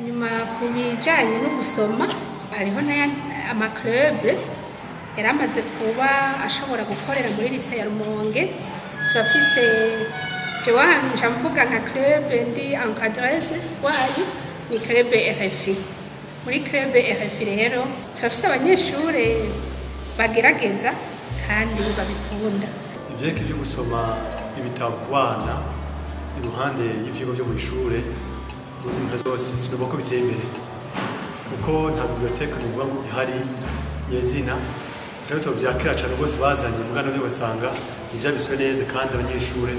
hanyuma ku bijanye no gusoma hariho ama club yaramaze kuba ashobora gukorera muri lycée ya Rumonge. Turafise jewe mvuga nka club ndi encadreze wayo ni club RFI. Muri club RFI rero turafise abanyeshure bagerageza kandi babikunda. Ivyeke byo gusoma ibitabo ku bana iruhande y'ivyigwa byo mu ishure muri mpera zose sinovuga ko biteye imbere kuko nta bibliothèque nuvuga ngo ihari yezina ibitabo vya kera cyane rwose bazanye mugana byo basanga ivyabiswe neza kandi abanyeshure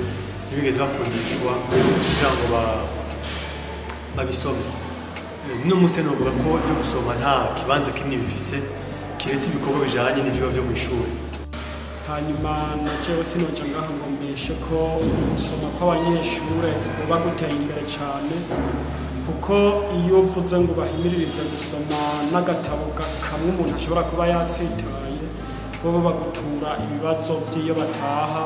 ntibigeze bakundishwa kugira ngo babisome. No muse novuga ko ibyo gusoma nta kibanza kinini bifise kiretse ibikorwa bijanye n'ivyigwa byo mu ishure. Hanyuma na jewe sinoca ngaho ngo mbeshe ko gusoma kw'abanyeshure kuba guteye imbere cyane kuko iyo uvuze ngo bahimiririze gusoma n'agatabo kamwe umuntu ashobora kuba yatsitaye bo bagutura ibibazo by'iyo bataha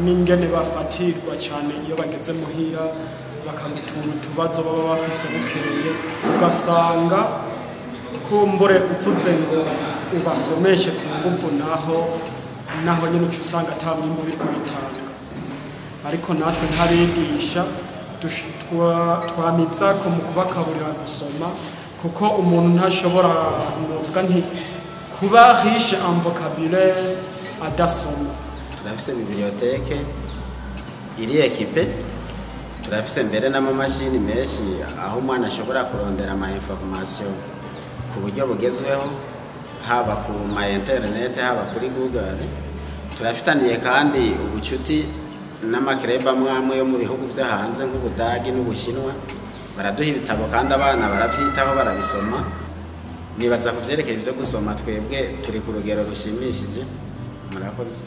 n'ingene bafatirwa cyane iyo bageze muhira bakagutura utubazo baba bafise bukereye ugasanga kumbure uvuze ngo ubasomeshe ku nguvu naho nyine uca usanga ata mwimbu biriko bitanga. Ariko natwe nk'abigisha twamiza ko mu kubakaburira gusoma kuko umuntu ntashobora novuga nti kuba riche en vocabulaire adasoma. Turafise bibliothèque iri equipe, turafise mbere n'amamashini menshi aho umwana ashobora kurondera ama information ku buryo bugezweho haba ku ma internet haba kuri Google. Turafitaniye kandi ubucuti n'amakreba amwe yo mu bihugu vyo hanze nk'Ubudagi n'Ubushinwa baraduha ibitabo kandi abana baravyitaho barabisoma. Nibaza kuvyerekera ivyo gusoma twebwe turi ku rugero rushimishije. Murakoze.